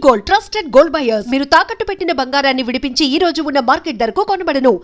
Gold trusted gold buyers మీరు తాకట్టు పెట్టిన బంగారాన్ని విడిపించి ఈ రోజు ఉన్న మార్కెట్ ధరకు కొనబడను.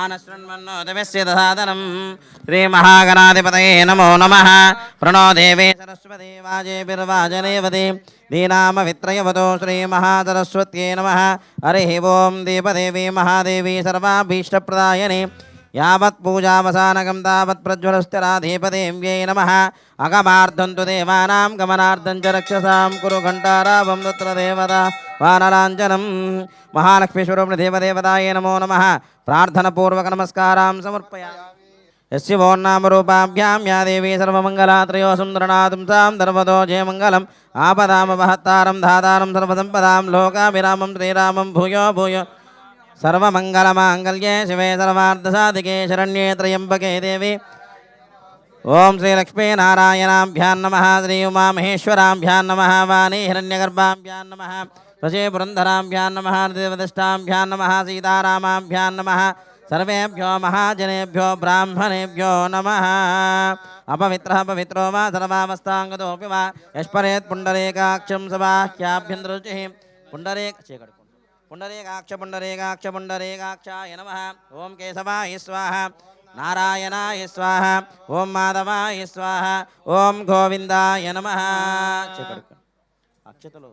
आनश्रृण्वन्नोदविश्यदसादनं श्रीमहागणाधिपतये नमो नमः। प्रणो देवे सरस्वती वाजेभिर्वाजनेवती दीनामवित्रयवतो श्रीमहासरस्वत्यै नमः। हरिः ओं दीपदेवी महादेवी सर्वाभीष्टप्रदायिनी यावत् पूजावसानकं तावत् प्रज्वलस्तिराधिपदेव्यै नमः। अगमार्धं तु देवानां गमनार्धं च रक्षसां कुरु घण्टारावं तत्र देवता वानराञ्जनं। महालक्ष्मीस्वरूपिणी देवदेवतायै नमो नमः। प्रार्थनापूर्वक नमस्कारां समर्पयामि। यस्य वो नामरूपाभ्यां या देवी सर्वमङ्गला त्रयो सुन्दरनाथं सां सर्वतो जयमङ्गलम् आपदामपहत्तारं धातारं सर्वसम्पदां लोकाभिरामं श्रीरामं भूयो भूयो सर्वमङ्गलमाङ्गल्ये शिवे सर्वार्थसाधिके शरण्ये त्र्यम्बके देवी। ओं श्रीलक्ष्मीनारायणाभ्यां नमः। श्री उमामहेश्वराभ्यां नमः। वाणी हिरण्यगर्भाभ्यां नमः। वशे पुरन्दराभ्यां नमः। देवदष्टाभ्यां नमः। सीतारामाभ्यां नमः। सर्वेभ्यो महाजनेभ्यो ब्राह्मणेभ्यो नमः। अपवित्रः पवित्रो वा सर्वावस्थाङ्गतोऽपि वा यस्परेत् पुण्डरीकाक्षं सबाह्याभ्यन्तरुचिः पुण्डरीकाक्षाय नमः। ओं केशवाय स्वाहा। नारायणाय स्वाहा। ओं माधवाय स्वाहा। ओं गोविंदाय नमः। अक्षतलो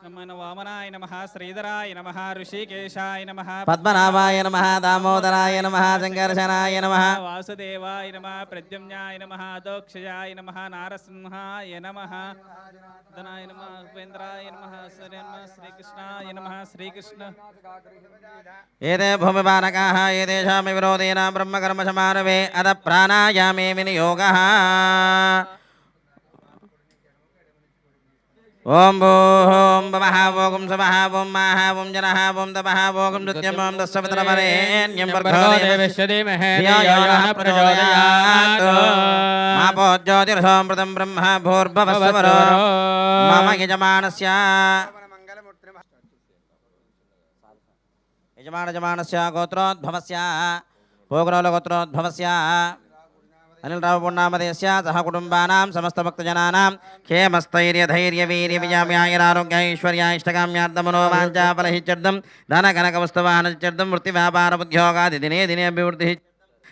नमः वामनाय नमः। श्रीधराय नमः। ऋषिकेशाय नमः। पद्मनाभाय नमः। दामोदराय नमः। संकर्षणाय नमः। वासुदेवाय नमः। प्रद्युम्नाय नमः। अदोक्षजाय नमः। नारसिंहाय नमः। धनाय नमः। उपेन्द्राय नमः। श्रीकृष्णाय नमः। श्रीकृष्ण एते भूमिपालकाः एतेषां विरोधेन ब्रह्मकर्मसमारभे अथ प्राणायामे विनियोगः। ओं भूं भवः वोगुं स्वः वों माः वों जनः वों तपः वोगुं नृत्यं वों दस्सवित्रवरेण्यं भर्गो देवस्य धीमहि धियो यो नः प्रचोदयात्। मापो ज्योतिरसोऽमृतं ब्रह्म भूर्भुवस्सुवरो मम यजमानस्य गोत्रोद्भवस्य भोगनोलगोत्रोद्भवस्य अनिलरावपूर्णामदेस्य सह कुटुम्बानां समस्तभक्तजनानां क्षेमस्थैर्यधैर्यवीर्यविजयाम्यायरारोग्यैश्वर्याष्टकाम्यार्दमनोवाञ्चाफलहित्यर्थं धनकनकवस्तुवाहनचित्यर्थं वृत्तिव्यापारबुद्ध्योगादिदिने दिने अभिवृद्धिः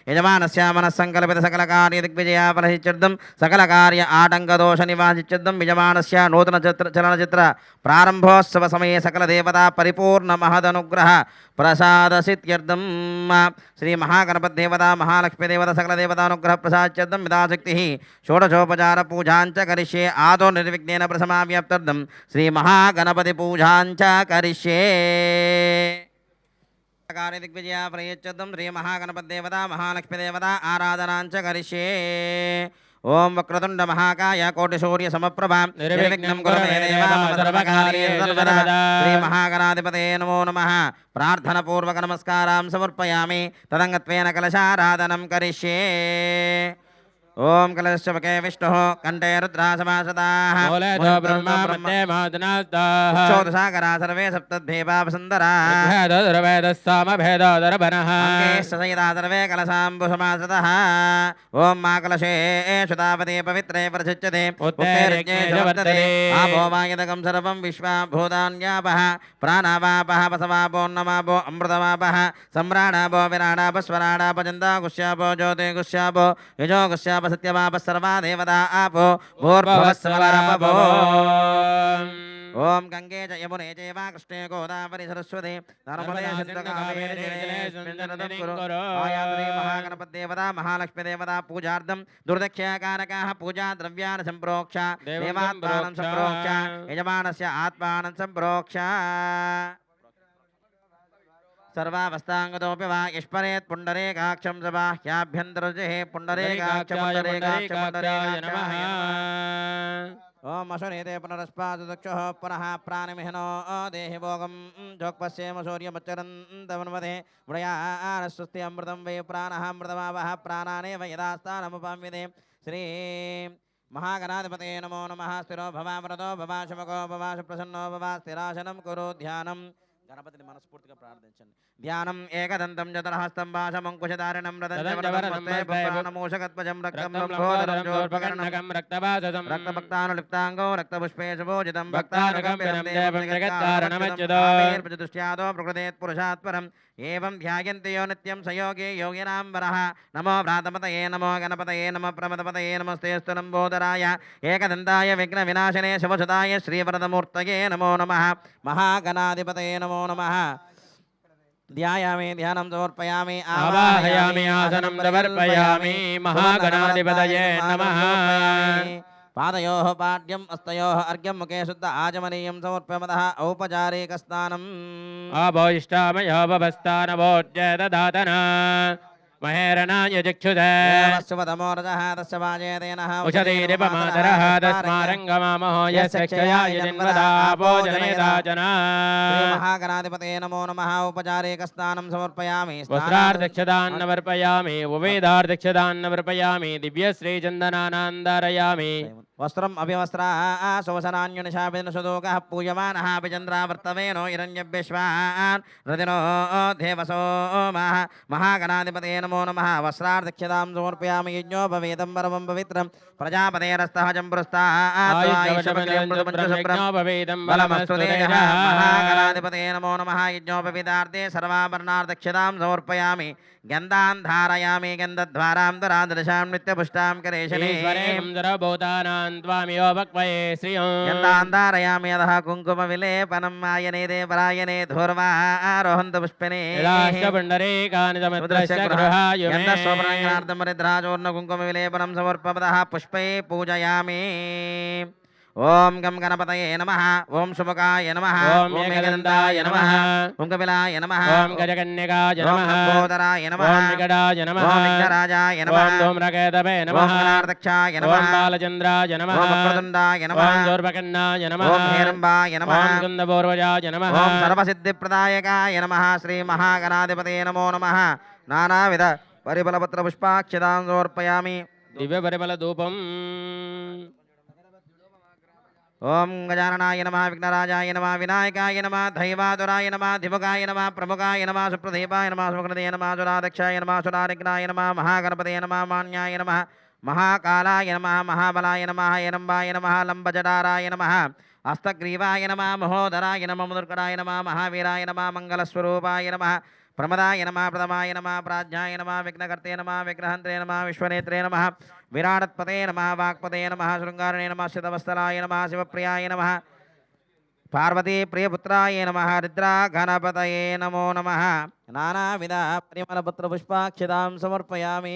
यजमानस्य मनस्सङ्कल्पितसकलकार्यदिग्विजयाफलहित्यर्थं सकलकार्य आटङ्कदोषनिवासित्यर्थं यजमानस्य नूतनचलनचित्र प्रारम्भोत्सवसमये सकलदेवता परिपूर्णमहदनुग्रह प्रसादसित्यर्थं श्रीमहागणपतिदेवता महालक्ष्मीदेवता सकलदेवतानुग्रह प्रसादत्यर्थं यथाशक्तिः षोडशोपचारपूजाञ्च करिष्ये। आदौ निर्विघ्नेन प्रसमाव्याप्त्यर्थं श्रीमहागणपतिपूजाञ्च करिष्ये। दिग्विजया प्रयच्छतं श्री महागणपतिदेवता महालक्ष्मीदेवता आराधनाञ्च करिष्ये। ओं वक्रतुण्ड महाकाय कोटिसूर्यसमप्रभा निर्विघ्नं कुरु मे देव मम सर्वकार्येषु सर्वदा। श्री महागणाधिपतये नमो नमः। प्रार्थनापूर्वक नमस्कारां समर्पयामि। तदङ्गत्वेन कलशाराधनं करिष्ये। ओं कलशवके विष्णुः कंठे रुद्रासमासदाः चोदसागरा सर्वे सप्तद्भेपावसुन्दराः सर्वे कलशाम्बुसमासदः। ओं मा कलशे शुतावते पवित्रे प्रसिच्यते आपो वायदकं सर्वं विश्वाभूतान्यापः प्राणावापः वसवापो नमापो अमृतवापः सम्राणापो विराणापो स्वराणापो चन्दागुष्यापो ज्योतिगुष्यापो यजोगुष्यापो सत्यवाप सर्वा देवता आपो भूर्भुवस्सवरापो। ओं गंगे च यमुने चैव कृष्णे गोदावरी सरस्वती नर्मदे सिन्धुकावेरी आयात्री महागणपतिदेवता महालक्ष्मीदेवता पूजार्थं दुर्दक्षिणाकारकाः पूजा द्रव्यान् सम्प्रोक्ष देवात्मानं सम्प्रोक्ष यजमानस्य आत्मानं सम्प्रोक्ष। सर्वावस्थांगतोऽपि वा यस्परेत् पुण्डरीकाक्षं सबाह्याभ्यन्तरुचिः पुण्डरीकाक्ष पुण्डरीकाक्ष पुण्डरीकाक्ष नमः। ओम अशुनेते पुनरस्पाद दक्षः पुनः प्राणमिहनो देहि भोगं जोक्पस्येम सूर्यमच्चरन्तवन्मदे मृयानस्वस्ति अमृतं वै प्राणः मृतमावः प्राणानेव यदास्तानमुपाम्यते श्री महागणाधिपते नमो नमः स्थिरो भवा व्रतो भवा शुभको भवा सुप्रसन्नो भवा स्थिरासनं कुरु ध्यानं गणपतिनि मनस्फूर्तिగా ప్రార్థించండి ధ్యానం ఏకదంతం చతురహస్తం భాషమంకుశధారిణం రదంజవరనమూషకత్వజం రక్తం లంబోదరం జోర్పకర్ణకం రక్తవాససం రక్తభక్తానులిప్తాంగో రక్తపుష్పే శుభోజితం భక్తానుకంపితం దేవం జగద్ధారణమచ్యుతో ప్రకృతేత్ పురుషాత్పరం ఏవం ధ్యాయంతి యో నిత్యం సయోగే యోగినాం వరః నమో భ్రాతపతయే నమో గణపతయే నమో ప్రమదపతయే నమస్తేస్తు లంబోదరాయ ఏకదంతాయ విఘ్న వినాశనే శుభసుదాయ శ్రీవరదమూర్తయే నమో నమః మహాగణాధిపతయే నమో నమః ध्यायामि ध्यानं समर्पयामि आवाहयामि आसनं समर्पयामि महागणाधिपतये नमः पादयोः पाड्यम् हस्तयोः अर्घ्यं मुखे शुद्ध आचमनीयं समर्प्यमतः औपचारिकस्नानम् अभोष्टामयो भवस्तानभोज्य ददातना महेरणाय चक्षुषे वस्वतमोरजः तस्य वाजेतेनः उषधीरिपमातरः तस्मारङ्गमामहो यस्य क्षयाय जन्मदा भोजनेदाचना महागणाधिपते नमो नमः औपचारिकस्नानं समर्पयामि वस्त्रार्धक्षदान्नवर्पयामि उवेदार्धक्षदान्नवर्पयामि दिव्यश्रीचन्दनानान्दारयामि वस्त्रम् अभिवस्त्राः सुवसनान्युनिशाभिनसुदोकः पूयमानः अभिचन्द्रावर्तवेनो हिरण्यभ्यश्वान् रदिनो देवसो महागणाधिपते नमो नमः वस्त्रार्धक्षदां समर्पयामि यज्ञोपवेदं परमं पवित्रं प्रजापतेरस्तः महागणाधिपते नमो नमः यज्ञोपवीतार्थे सर्वाभरणार्धक्षदां समर्पयामि गन्धान् धारयामि गन्धद्वारां दरादृशां नित्यपुष्टां करेशने गन्धान् धारयामि अधः कुङ्कुमविलेपनं आयने देवरायने धूर्वारोहन्त पुष्पिने गन्धस्वप्रार्धमरिद्राजोर्न कुङ्कुमविलेपनं समर्पपदः पुष्पै पूजयामि ओम गम गणपतये नमः ओम शुभकाय नमः ओम एकदन्ताय नमः ओम कपिलाय नमः ओम गजकन्यकाय नमः ओम लंबोदराय नमः ओम विकटाय नमः ओम विघ्नराजाय नमः ओम धूम्रकेतवे नमः ओम गणार्दक्षाय नमः ओम बालचन्द्राय नमः ओम वक्रतुण्डाय नमः ओम शूर्पकर्णाय नमः ओम हेरम्बाय नमः ओम कुन्दपूर्वजाय नमः ओम सर्वसिद्धिप्रदायकाय नमः श्री महागणाधिपतये नमो नमः नानाविध परिबलपत्र पुष्पाक्षतां समर्पयामि दिव्यपरिमलधूपम् ओम गजाननाय नमः विघ्नराजाय नमः विनायकाय नमः दैवादुराय नमः धिमुखाय नमः प्रमुखाय नमः सुप्रदीपाय नमः सुकृतये नमः सुरादक्षाय नमः सुरारिघ्नाय नमः महागणपतये नमः मान्याय नमः महाकालाय नमः महाबलाय नमः हेरम्बाय नमः लंबजटाराय नमः हस्तग्रीवाय नमः महोदराय नमः मुदुर्कराय नमः महावीराय नमः मंगलस्वरूपाय नमः प्रमदाय नमः प्रथमाय नमः प्राज्ञाय नमः विघ्नकर्ते नमः विघ्नहन्त्रे नमः विश्वनेत्रे नमः विराटपते नमः वाक्पते नमः शृंगारणे नमः शितवत्सलाय नमः शिवप्रियाय नमः पार्वती प्रियपुत्राय नमः रुद्रा गणपतये नमो नमः नानाविध परिमलपत्र पुष्पाक्षतां समर्पयामि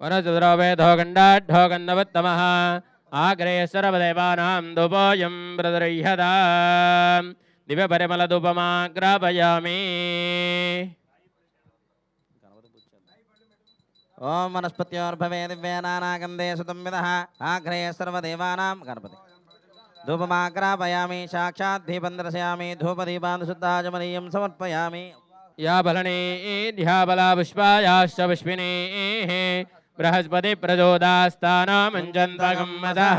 वरचतुर्वेदो गण्डाढ्यो गन्धवत्तमः आग्रे सर्वदेवानां धूपोऽयं प्रदर्ह्यता दिव्यपरिमलधूपमाग्रापयामि ओम वनस्पत्योर्भवे दिव्ये नानागन्धे सुतंविदः आग्रे सर्वदेवानां गणपति धूपमाग्रापयामि साक्षात् दीपं दर्शयामि धूपदीपान् शुद्धाचमनीयं समर्पयामि या बलने ध्याबला पुष्पायाश्च पुष्पिनेः बृहस्पति प्रचोदास्तानामञ्जन्त्वगं मदः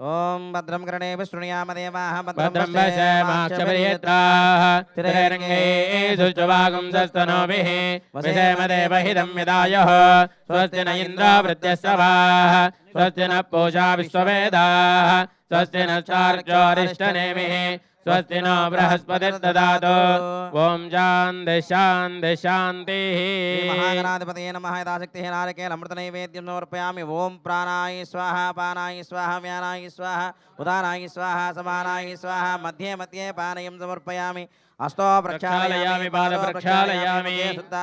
ओम भद्रं कर्णे विष्णुयाम देवाः भद्रं पश्येमाक्षपर्यत्राः स्थिरैरङ्गे सुष्ठुभागं सस्तनोभिः वसेमदेवहितं यदायुः स्वस्ति न इन्द्रावृत्यस्तवाः स्वस्ति न पूषा विश्ववेदाः स्वस्ति न चार्क्योरिष्टनेमिः स्वस्ति नो बृहस्पतिर्ददातु ओम शान्ति शान्ति शान्तिः महागणाधिपतये नमः यथाशक्तिः नारिकेलमृतनैवेद्यं समर्पयामि ओम प्राणाय स्वाहा पानाय स्वाहा व्यानाय स्वाहा उदानाय स्वाहा समानाय स्वाहा मध्ये मध्ये पानयं समर्पयामि अस्तो प्रक्षालयामि पाद प्रक्षालयामि शुद्ध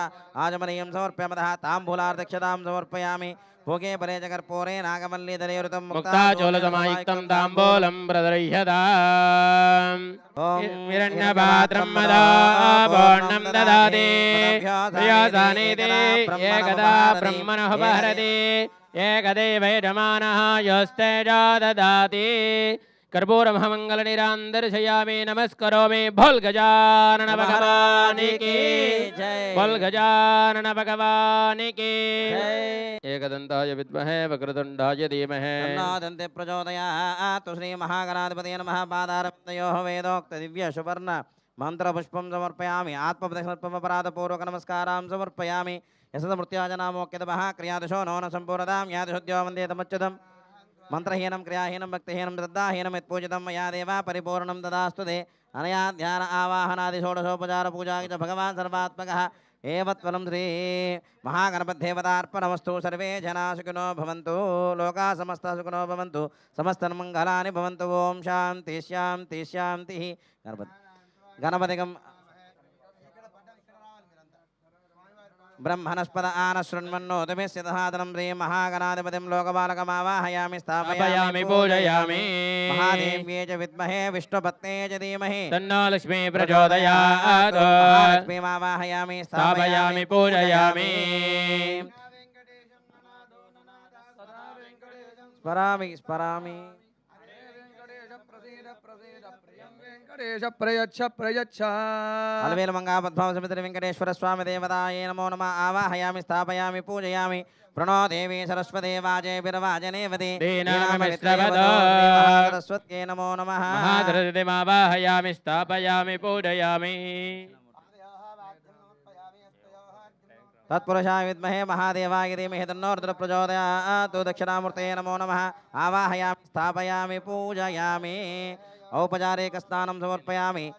आचमनीयं समर्पयामः ताम्बूलार्धक्षतां समर्पयामि भोगे परे च कर्पूरे नागमल्लीधरे ऋतं मुक्ताचोलसमायुक्तं ताम्बूलं प्रदर्शयताम् हिरण्यपात्रं मदापूर्णं ददाति प्रियसानिधि एकदा ब्रह्मणः उपहरति एकदैव यजमानः यस्तेजा ददाति कर्पूरमहामङ्गलनिरान् दर्शयामि नमस्करोमि बोल गजानन भगवान् की जय बोल गजानन भगवान् की एकदन्ताय विद्महे वक्रतुण्डाय धीमहि तन्नो प्रचोदयात् श्री महागणाधिपतये नमः पादारविन्दयोः वेदोक्त दिव्य सुवर्ण मंत्रपुष्पं समर्पयामि आत्मप्रदक्षिणपराधपूर्वक नमस्कारां समर्पयामि यशदमृत्याजनामोक्यतमः क्रियादिशो नोन सम्पूर्णतां यादिशुद्ध्यो वन्दे तमच्युतं मंत्रहीनं क्रियाहीनं भक्तिहीनं श्रद्धाहीनं यत्पूजितं मया देव परिपूर्णं तदास्तु ते अनया ध्यान आवाहनादि षोडशोपचार पूजा च भगवान् सर्वात्मकः एवत्वलं श्री महागणपतिदेवतार्पणमस्तु सर्वे जनाः सुखिनो भवन्तु लोकाः समस्ताः सुखिनो भवन्तु समस्तमङ्गलानि भवन्तु ओम शान्ति शान्ति शान्तिः गणपतिगं ब्रह्मणस्पद आन शृण्वन्नोतमेस्यतहादनं श्री महागणाधिपतिं लोकपालकमावाहयामि स्थापयामि पूजयामि महादेव्ये च विद्महे विष्णुपत्ने च धीमहि तन्नो लक्ष्मी प्रचोदयात् लक्ष्मीमावाहयामि स्थापयामि पूजयामि स्मरामि स्मरामि प्रयच्छ प्रयच्छ अलवेल मंगा पद्माव समिति वेंकटेश्वर स्वामी देवताये नमो नमः आवाहयामि स्थापयामि पूजयामि प्रणो देवी सरस्वती वाजे विरवाजनेवती सरस्वत्यै नमो नमः महाधरतिमावाहयामि स्थापयामि पूजयामि तत्पुरुषाय विद्महे महादेवाय धीमहि तन्नो रुद्रः प्रचोदयात् दक्षिणामूर्तये नमो नमः आवाहयामि स्थापयामि पूजयामि औपचारिक स्नानं समर्पयामि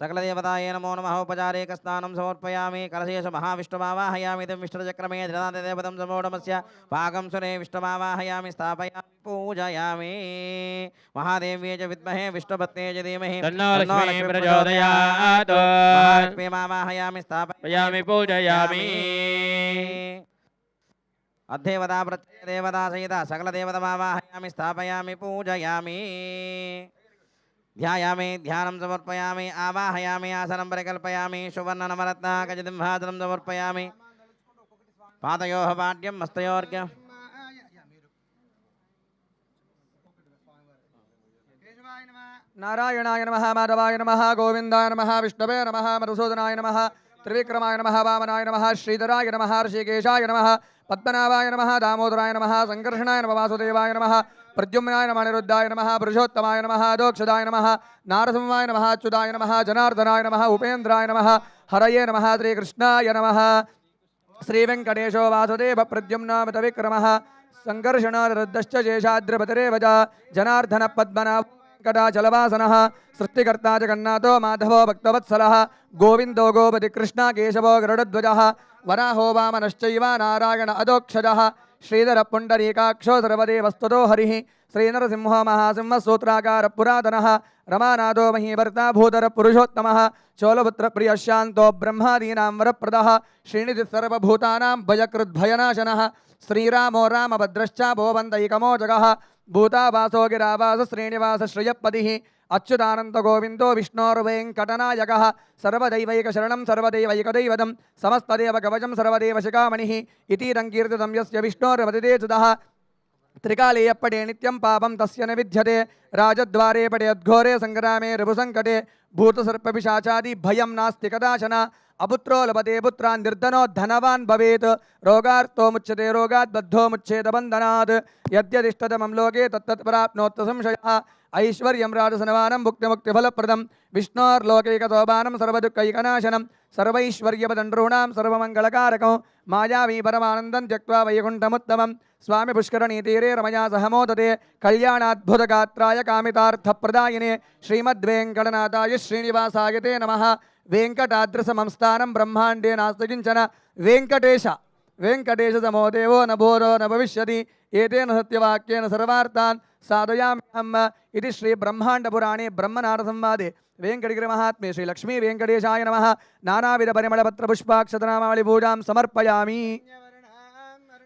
सकलदेवताये नमो नमः औपचारिक स्नानं समर्पयामि कलशेष महाविष्णुमावाहयामि तं विष्णुचक्रमे धृतादेवतं समोढमस्य पाकं सुरे विष्णुमावाहयामि स्थापयामि पूजयामि महादेव्ये च विद्महे विष्णुपत्ने च धीमहि तन्नो लक्ष्मी प्रचोदयात् महालक्ष्मीमावाहयामि स्थापयामि पूजयामि अध्येवता प्रत्ययदेवता सहित सकलदेवतमावाहयामि स्थापयामि पूजयामि ध्यायामि ध्यानं समर्पयामि आवाहयामि आसनं परिकल्पयामि सुवर्णनवरत्नाकजदिंहासनं समर्पयामि पादयोः पाड्यं हस्तयोर्घ्यं नारायणाय नमः माधवाय नमः गोविन्दाय नमः विष्णवे नमः मधुसूदनाय नमः त्रिविक्रमाय नमः वामनाय नमः श्रीधराय नमः ऋषिकेशाय नमः पद्मनाभाय नमः दामोदराय नमः संकर्षणाय नमः वासुदेवाय नमः प्रद्युम्नाय नमः अनिरुद्धाय नमः पुरुषोत्तमाय नमः दोक्षदाय नमः नारसिंहाय नमः अच्युताय नमः जनार्दनाय नमः उपेन्द्राय नमः हरये नमः श्रीकृष्णाय नमः श्रीवेङ्कटेशो वासुदेव प्रद्युम्नामितविक्रमः संकर्षणानिरुद्धश्च शेषाद्रिपतिरेवच जनार्दन पद्मनाभ कटाचलवासनः सृष्टिकर्ता जगन्नाथो माधवो भक्तवत्सलः गोविन्दो गोपति कृष्ण केशवो गरुडध्वजः वराहो वामनश्चैव नारायण अधोक्षजः श्रीधर पुण्डरीकाक्षो सर्वदेवस्तुतो हरिः श्रीनरसिंहो महासिंह सूत्राकार पुरातनः रमानाथो महीभर्ता भूधर पुरुषोत्तमः चोलपुत्रप्रियः शान्तो ब्रह्मादीनां वरप्रदः श्रीनिधिः सर्वभूतानां भयकृद्भयनाशनः श्रीरामो रामभद्रश्च भोवन्तैकमोजगः भूतावासो गिरावास श्रीनिवास श्रियपतिः अच्युतानंद गोविंदो विष्णोर्वेङ्कटनायकः सर्वदैवैकशरणं सर्वदैवैकदैवतं समस्तदेवकवचं सर्वदेवशिखामणिः इतीदं कीर्तितं यस्य विष्णोर्वदिते सुतः त्रिकाले पटे नित्यं पापं तस्य न विद्यते राजद्वारे पटे अद्घोरे संग्रामे रिपुसङ्कटे भूतसर्पपिशाचादि भयं नास्ति कदाचन अपुत्रो लभते पुत्रान् निर्धनो धनवान् भवेत् रोगार्तो मुच्यते रोगात् बद्धो मुच्येत बन्धनात् यद्यदिष्टतमं लोके तत्तत् प्राप्नोत् संशयः ऐश्वर्यं राजसनवानं भुक्तिमुक्तिफलप्रदं विष्णोर्लोकैकसोपानं सर्वदुःखैकनाशनं सर्वैश्वर्यपदनॄणां सर्वमङ्गलकारकं मायावी परमानन्दं त्यक्त्वा वैकुण्ठमुत्तमं स्वामी पुष्करणीतीरे रमया सह मोदते कल्याणाद्भुतगात्राय कामितार्थप्रदायिने श्रीमद्वेङ्कटनाथाय श्रीनिवासाय ते नमः वेङ्कटाद्रिसमं स्थानं ब्रह्माण्डे नास्ति किञ्चन वेङ्कटेश समो देवो न भूरो न भविष्यति एतेन सत्यवाक्येन सर्वार्थान् साधयाम्यहम् इति श्रीब्रह्माण्डपुराणे ब्रह्मनारसंवादे वेङ्कटगिरिमहात्म्ये श्रीलक्ष्मी वेङ्कटेशाय नमः नानाविधपरिमलपत्रपुष्पाक्षतनामावलिपूजां समर्पयामि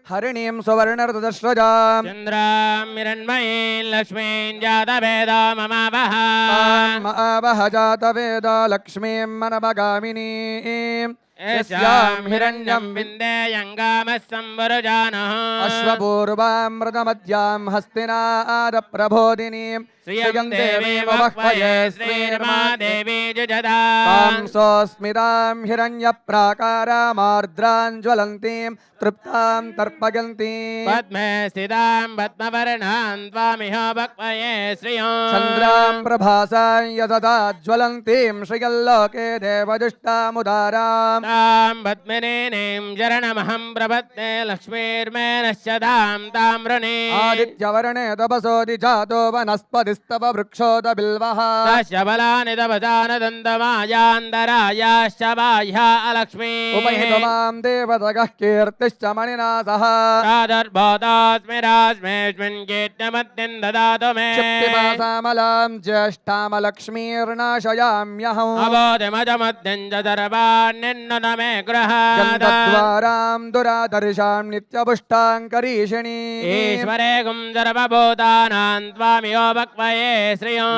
हरिणीं सुवर्णरतदश्रजां चन्द्रां हिरण्मयीं लक्ष्मीं जातवेदो ममावह आवह जातवेद लक्ष्मीं मनमगामिनीं यस्यां हिरण्यं विन्देयङ्गामः संवरुजानः अश्वपूर्वामृतमध्यां हस्तिनादप्रबोधिनीं श्रियं देवी वक्वये श्रीर्मा देवी जुजदा तां सोऽस्मितां हिरण्यप्राकारामार्द्रां ज्वलन्तीं तृप्तां तर्पयन्तीं पद्मे स्थितां पद्मवर्णां त्वामिह वक्वये श्रियं चन्द्रां प्रभासां यतता ज्वलन्तीं श्रियल्लोके देवजुष्टामुदारां तां पद्मिनीं शरणमहं प्रपद्ये लक्ष्मीर्मे नश्यतां तां वृणे आदित्यवर्णे तपसोऽधि जातो वनस्पतिस्तव वृक्षोदबिल्वः तस्य बलानि तपसानदन्तमायान्तरायाश्च बाह्या अलक्ष्मी उपहितमां देवतगः कीर्तिश्च मणिना सह प्रादुर्भूतोऽस्मि रास्मेऽस्मिन् कीर्त्यमद्यं ददातु मे क्षिप्तिपासामलां ज्येष्ठामलक्ष्मीर्नाशयाम्यहम् अबोधिमजमद्यं च सर्वान्निन्नुत मे गृहात् गन्धद्वारां दुरादर्शां नित्यपुष्टां करीषिणी ईश्वरे गुं सर्वभूतानां त्वामिहो वक्वये श्रियं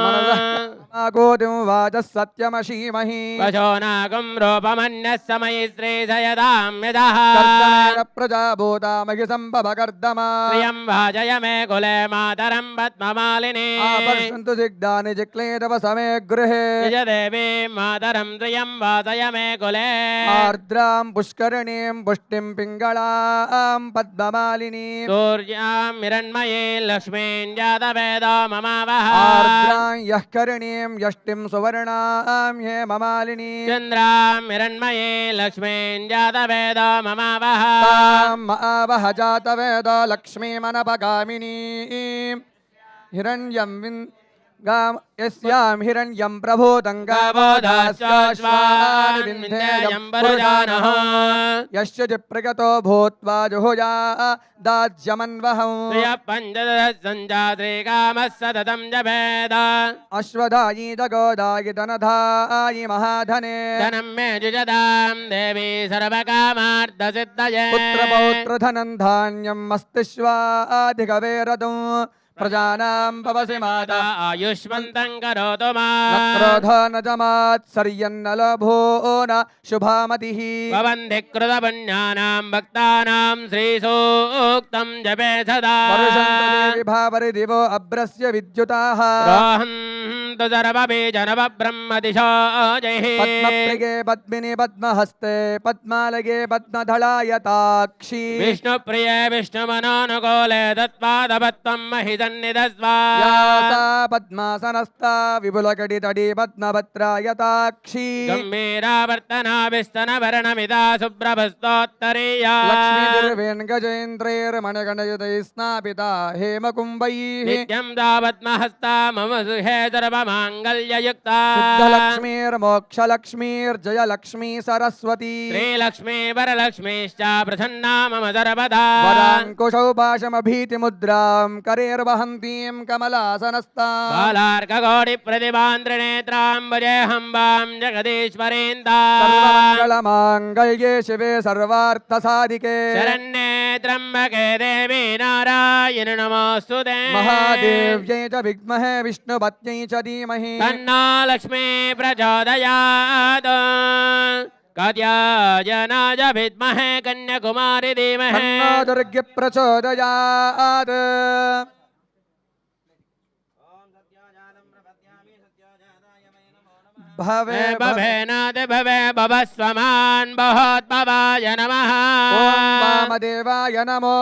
कोटिं वाचः सत्यमशीमहि वशो नागुं रूपमन्यः समयि श्रीशयदां यदः कर्दमेन प्रजाभूतामहि सम्भवकर्दमा प्रियं भाजय मे कुले मातरं पद्ममालिनी आपर्षन्तु सिग्धानि जिक्लेतव समे गृहे निज देवी मातरं प्रियं वासय मे कुले आर्द्रां पुष्करणीं पुष्टिं पिङ्गळां पद्ममालिनीं सूर्यां हिरण्मयीं लक्ष्मीं जातवेदो ममावह आर्द्रां यः करणीं यष्टिं सुवर्णां हेममालिनीं चन्द्रां हिरण्मयीं लक्ष्मीं जातवेदो ममावह तां आवह जातवेद लक्ष्मीमनपगामिनीं हिरण्यं यस्यां हिरण्यं प्रभूतं गावो दास्याश्वानि विन्ध्येयं पुरुषानः यस्य चिप्रगतो भूत्वा जुहुया दाज्यमन्वहं पञ्चदशसञ्जात्रिकामः सततं जपेद अश्वधायी दगोदायि धनधायि महाधने धनं मे जुजदां देवी सर्वकामार्थसिद्धये पुत्रपौत्रधनं धान्यं मस्तिष्वाधिकवेरदं प्रजानां भवसि माता आयुष्मन्तं करोतु मा न क्रोध न जमात्सर्यन्नलभो न शुभामतिः भवन्ति कृतपुण्यानां भक्तानां श्रीसूक्तं जपे सदा वर्षन्तु देवि भावरिदिवो अभ्रस्य विद्युताः रोहन्तु सर्वबीजनवब्रह्मदिशो जैः पद्मप्रिये पद्मिनि पद्महस्ते पद्मालये पद्मधलायताक्षी विष्णुप्रिये विष्णुमनोनुकूले तत्पादपत्वं महिसन्निधस्वा या सा पद्मासनस्था विपुलकटितटी पद्मभद्रायताक्षी गम्भीरावर्तनाभिस्तनभरणमिदा सुप्रभस्तोत्तरीया लक्ष्मीर्वेङ्गजेन्द्रैर्मणगणयुतैः स्नापिता हेमकुम्भैः नित्यं तावत्महस्ता मम सुहे सर्वमाङ्गल्ययुक्ता शुद्धलक्ष्मीर्मोक्षलक्ष्मीर्जयलक्ष्मी सरस्वती श्रीलक्ष्मी वरलक्ष्मीश्च प्रसन्ना मम सर्वदा वराङ्कुशौ पाशमभीतिमुद्रां करेर्वहन्तीं कमलासनस्तां बालार्कगौडिप्रतिभां त्रिनेत्रां भजेऽहम्बां जगदीश्वरीन्दा सर्वमङ्गलमाङ्गल्ये शिवे सर्वार्थसाधिके शरण्ये त्र्यम्बके देवी नारायणि नमोऽस्तुते महादेव्यै च विद्महे विष्णुपत्न्यै च धीमहि तन्नो लक्ष्मी प्रचोदयात् कात्यायनाय विद्महे कन्याकुमारी धीमहि तन्नो दुर्गे प्रचोदयात् भवे भवेनाद भवे भवस्वमान् बहोद्भवाय नमः ॐ वामदेवाय नमो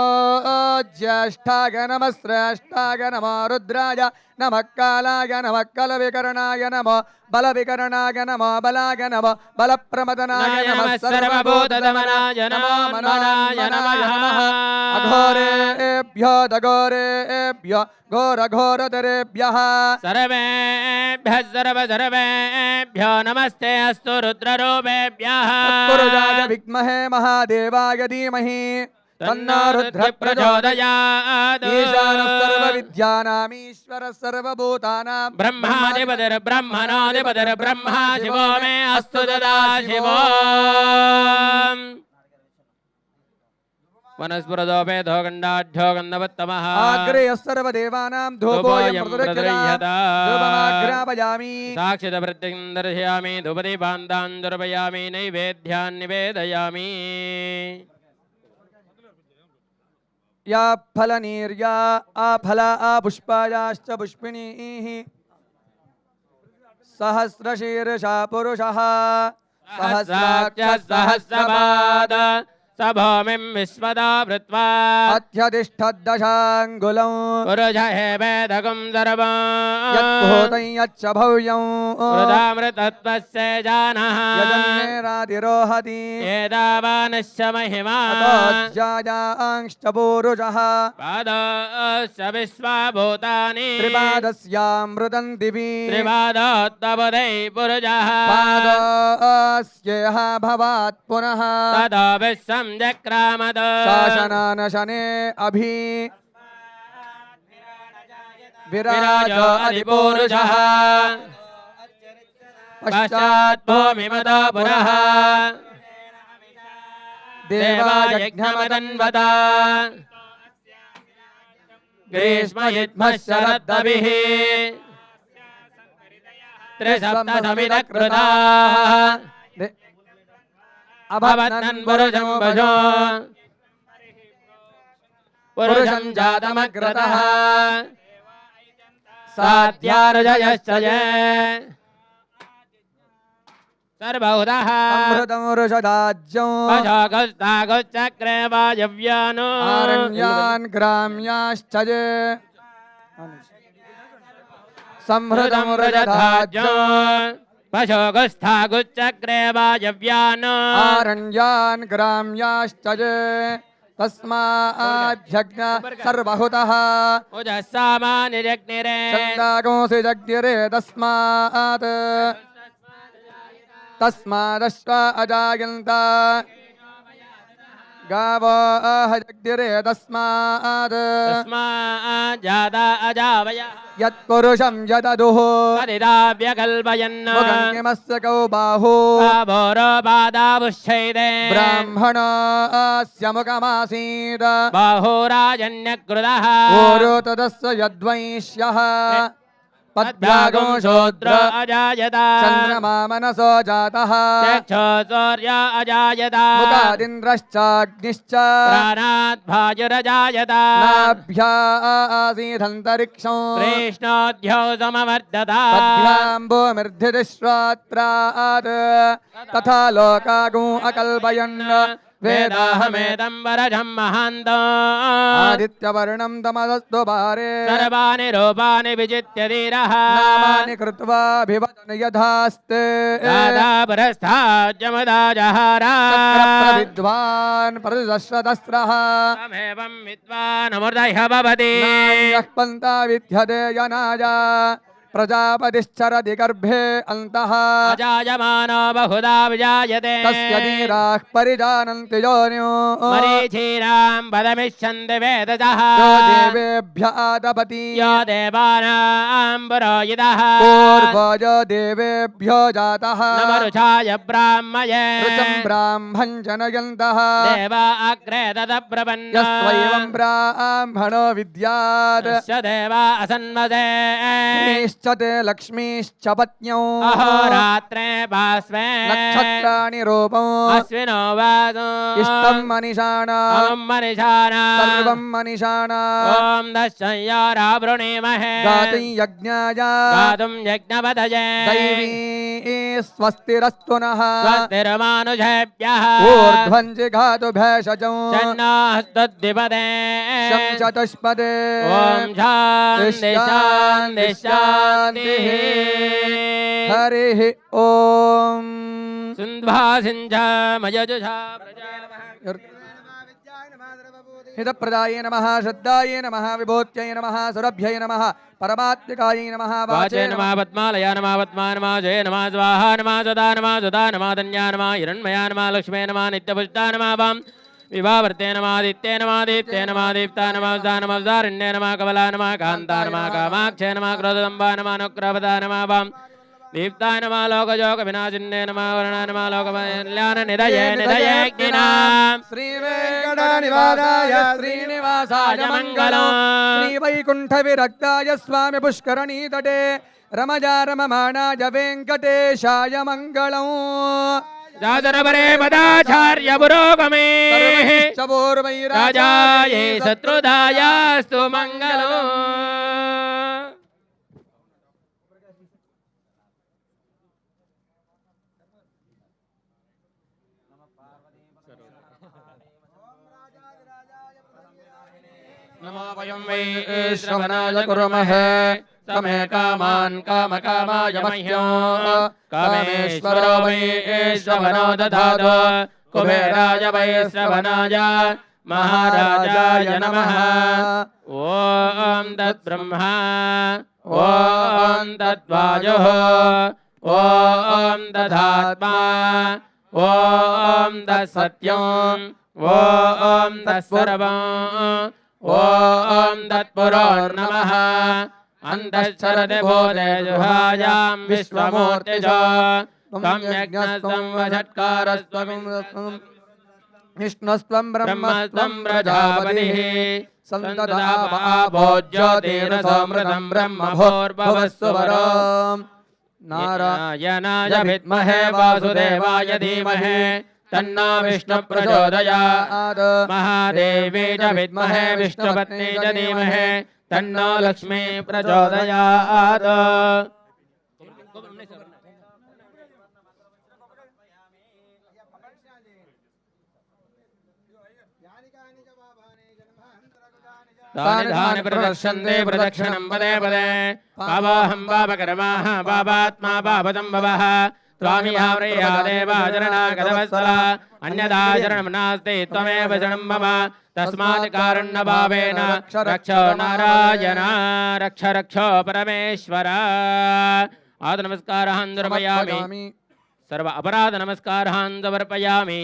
ज्येष्ठाय नमः श्रेष्ठाय नमो रुद्राय नमः कालाय नमः कलविकरणाय नमो बलविकरणाय नमो बलाय नमो बलप्रमदनाय नमः सर्वभूतदमनाय नमो मनाय नमः अघोरेभ्यो दघोरेभ्यो घोरघोरतरेभ्यः सर्वेभ्यः सर्वेभ्यो नमस्ते अस्तु रुद्ररूपेभ्यः तत्पुरुषाय विद्महे महादेवाय धीमहि तन्नो रुद्रः प्रचोदयात् ईशानः सर्वविद्यानामीश्वरः सर्वभूतानां ब्रह्माधिपतिर्ब्रह्मणोऽधिपतिर्ब्रह्मा शिवो मे अस्तु तदा शिवो वनस्पृतोपेदो गण्डाढ्यो गन्धवत्तमः आग्रेयः सर्वदेवानां धूपोऽयं प्रदक्षिणा धूपमाघ्रापयामि साक्षितवृत्तिं दर्शयामि धूपदीपान्तान् दुर्पयामि नैवेद्यान् निवेदयामि या फलनीर्या आफला आपुष्पायाश्च पुष्पिणीः सहस्रशीर्षा पुरुषः सहस्राक्ष सहस्रपाद स भूमिं विश्वदा वृत्वा अत्यतिष्ठद्दशाङ्गुलं पुरुष हेवेदकं सर्वम् यद्भूतं यच्च भव्यं वृदामृतत्वस्य जानः यजन्नेरातिरोहति एतावानश्च महिमा ततोऽध्यायाङ्श्च पूरुषः पादश्च विश्वभूतानि त्रिपादस्यामृतं दिवि त्रिपादोत्तपदै पुरुषः पादस्येह भवात् पुनः ततो विश्वं जक्रामद शासनानशने अभि विराजो अधिपुरुषः पश्चात् भूमिमदो पुरः देवायज्ञमदन्वता ग्रीष्मयुग्मः शरद्दभिः त्रिसप्तसमितकृताः अभवन् पुरुषं वशो पुरुषं जातमग्रतः सात्यार्जयश्च सर्वहुतः अमृतं वृषदाज्यं पशोगस्तागुश्चक्रे वायव्यानो आरण्यान् ग्राम्याश्च ये संहृतं वृषदाज्यं पशोगस्थागुश्चक्रे वायव्यानो आरण्यान् ग्राम्याश्च ये तस्माद्यज्ञ सर्वहुतः उजस्सामानिरग्निरे छन्दागोऽसि जग्निरे तस्मादश्व अजायन्त गावो जग्निरे तस्मात् तस्माज्जाता अजावयः यत्पुरुषं यददुः कदिदाव्यकल्पयन् मुखङ्गिमस्य कौ बाहू बाहोरोपादावुश्चैदे ब्राह्मणस्य मुखमासीत् बाहोराजन्यकृतः ऊरो तदस्य यद्वैश्यः पद्भ्यागो शूद्र अजायत चन्द्रमा मनसो जातः चक्षो सूर्य अजायत मुखादिन्द्रश्चाग्निश्च प्राणात् भाजुरजायत नाभ्या आसीदन्तरिक्षं कृष्णोऽध्यो समवर्धत पद्भ्याम्बोमिर्धिश्रोत्रात् तथा लोकागो अकल्पयन् वेदाहमेदं वरजं महान्तो आदित्यवर्णं तमदस्तु पारे सर्वाणि रूपाणि विजित्य धीरः नामानि कृत्वाभिवदन यथास्ते दादा पुरस्ताज्यमदा जहारा विद्वान् प्रतिदश्रतस्रः तमेवं विद्वानमृतः भवति नान्यः पन्था विद्यते यनाय प्रजापतिश्चरति गर्भे अन्तः अजायमानो बहुधा विजायते तस्य धीराः परिजानन्ति योन्यो मरीचीनां पदमिच्छन्ति वेदसः यो देवेभ्य आतपति यो देवानां पुरोहितः पूर्वो यो देवेभ्यो जातः नमरुषाय ब्राह्मये ऋचं ब्राह्मं जनयन्तः देवा अग्रे तदब्रवन् यस्त्वैवं ब्राह्मणो विद्यात् स देवा असन्मदे ते लक्ष्मीश्च पत्न्यौ अहोरात्रे भास्वे नक्षत्राणि रूपौ अश्विनो वासो इष्टं मनिषाणां मनिषाणां सर्वं मनिषाणाम् ॐ दशय्यारावृणीमहे गातुं यज्ञाय गातुं यज्ञपतये दैवी स्वस्तिरस्तु नः स्वस्तिर्मानुषेभ्यः ऊर्ध्वं जिघातु भेषजौ शन्नोऽस्तुद्विपदे शं चतुष्पदे ॐ शान्ति शान्ति शान्तिः हरिः ॐ सुन्ध्वा सिञ्चा मयजुषा प्रजा हितप्रदाय नमः श्रद्धाय नमः विभूत्यै नमः सुरभ्यै नमः परमात्मिकायै नमः वाचे नमः पद्मालया नमः पद्मा नमः जय नमः स्वाहा नमः सदा नमः सुधा नमः धन्या नमः हिरण्मया नमः लक्ष्मे नमः नित्यपुष्टा नमः वां विभावर्ते नमादित्ये नमादित्ये नमादीप्ता नमस्दा नमस्दारण्ये नमः कमला नमः कान्ता नमः कामाक्षे नमः क्रोधदम्बा नमः अनुग्रहपदा नमः वां दीप्ताय नमः लोकजोग विनाशिन्ये नमः वर्णाय नमः लोककल्याण निधये निधयेऽग्निनाम् श्री वेङ्कटनिवासाय श्रीनिवासाय मङ्गलम् श्री वैकुण्ठ विरक्ताय स्वामी पुष्करणी तटे रमजा रममाणाय वेङ्कटेशाय मङ्गलम् जातरपरे मदाचार्य पुरोगमे राजाये शत्रुधायास्तु मङ्गलम् नमो वयं वै श्रवणाय कुर्महे तमे कामान् कामकामाय मह्यो कामेश्वरो वै श्रवणो दधातु कुबेराय वै श्रवणाय महाराजाय नमः ॐ तद्ब्रह्मा ॐ तद्वायुः ॐ तदात्मा ॐ तत्सत्यम् ॐ तत्सर्वम् ॐ तत्पुरो नमः अन्तश्चरति भूते जुहायां विश्वमूर्तिज त्वं यज्ञस्त्वं वषट्कारस्त्वं विष्णुस्त्वं ब्रह्मस्त्वं प्रजापतिः सन्तदाभोज्योतिरसोमृतं ब्रह्मभोर्भवस्सु वरम् नारायणाय विद्महे वासुदेवाय धीमहि तन्नो विष्णु प्रचोदयात् महादेवी च विद्महे विष्णुपत्नी च धीमहि तन्नो लक्ष्मी प्रचोदयात् तानि धानि प्रदक्षन्ते प्रदक्षिणं पदे पदे पावाहं पापकर्माः पापात्मा पापसम्भवः स्वामियाव्रया देवाचरणागतवत्सला अन्यदाचरणं नास्ति त्वमेव शरणं मम तस्मात् कारुण्यभावेन रक्ष नारायण रक्ष रक्ष परमेश्वर आद नमस्कारान् समर्पयामि सर्व अपराध नमस्कारान् समर्पयामि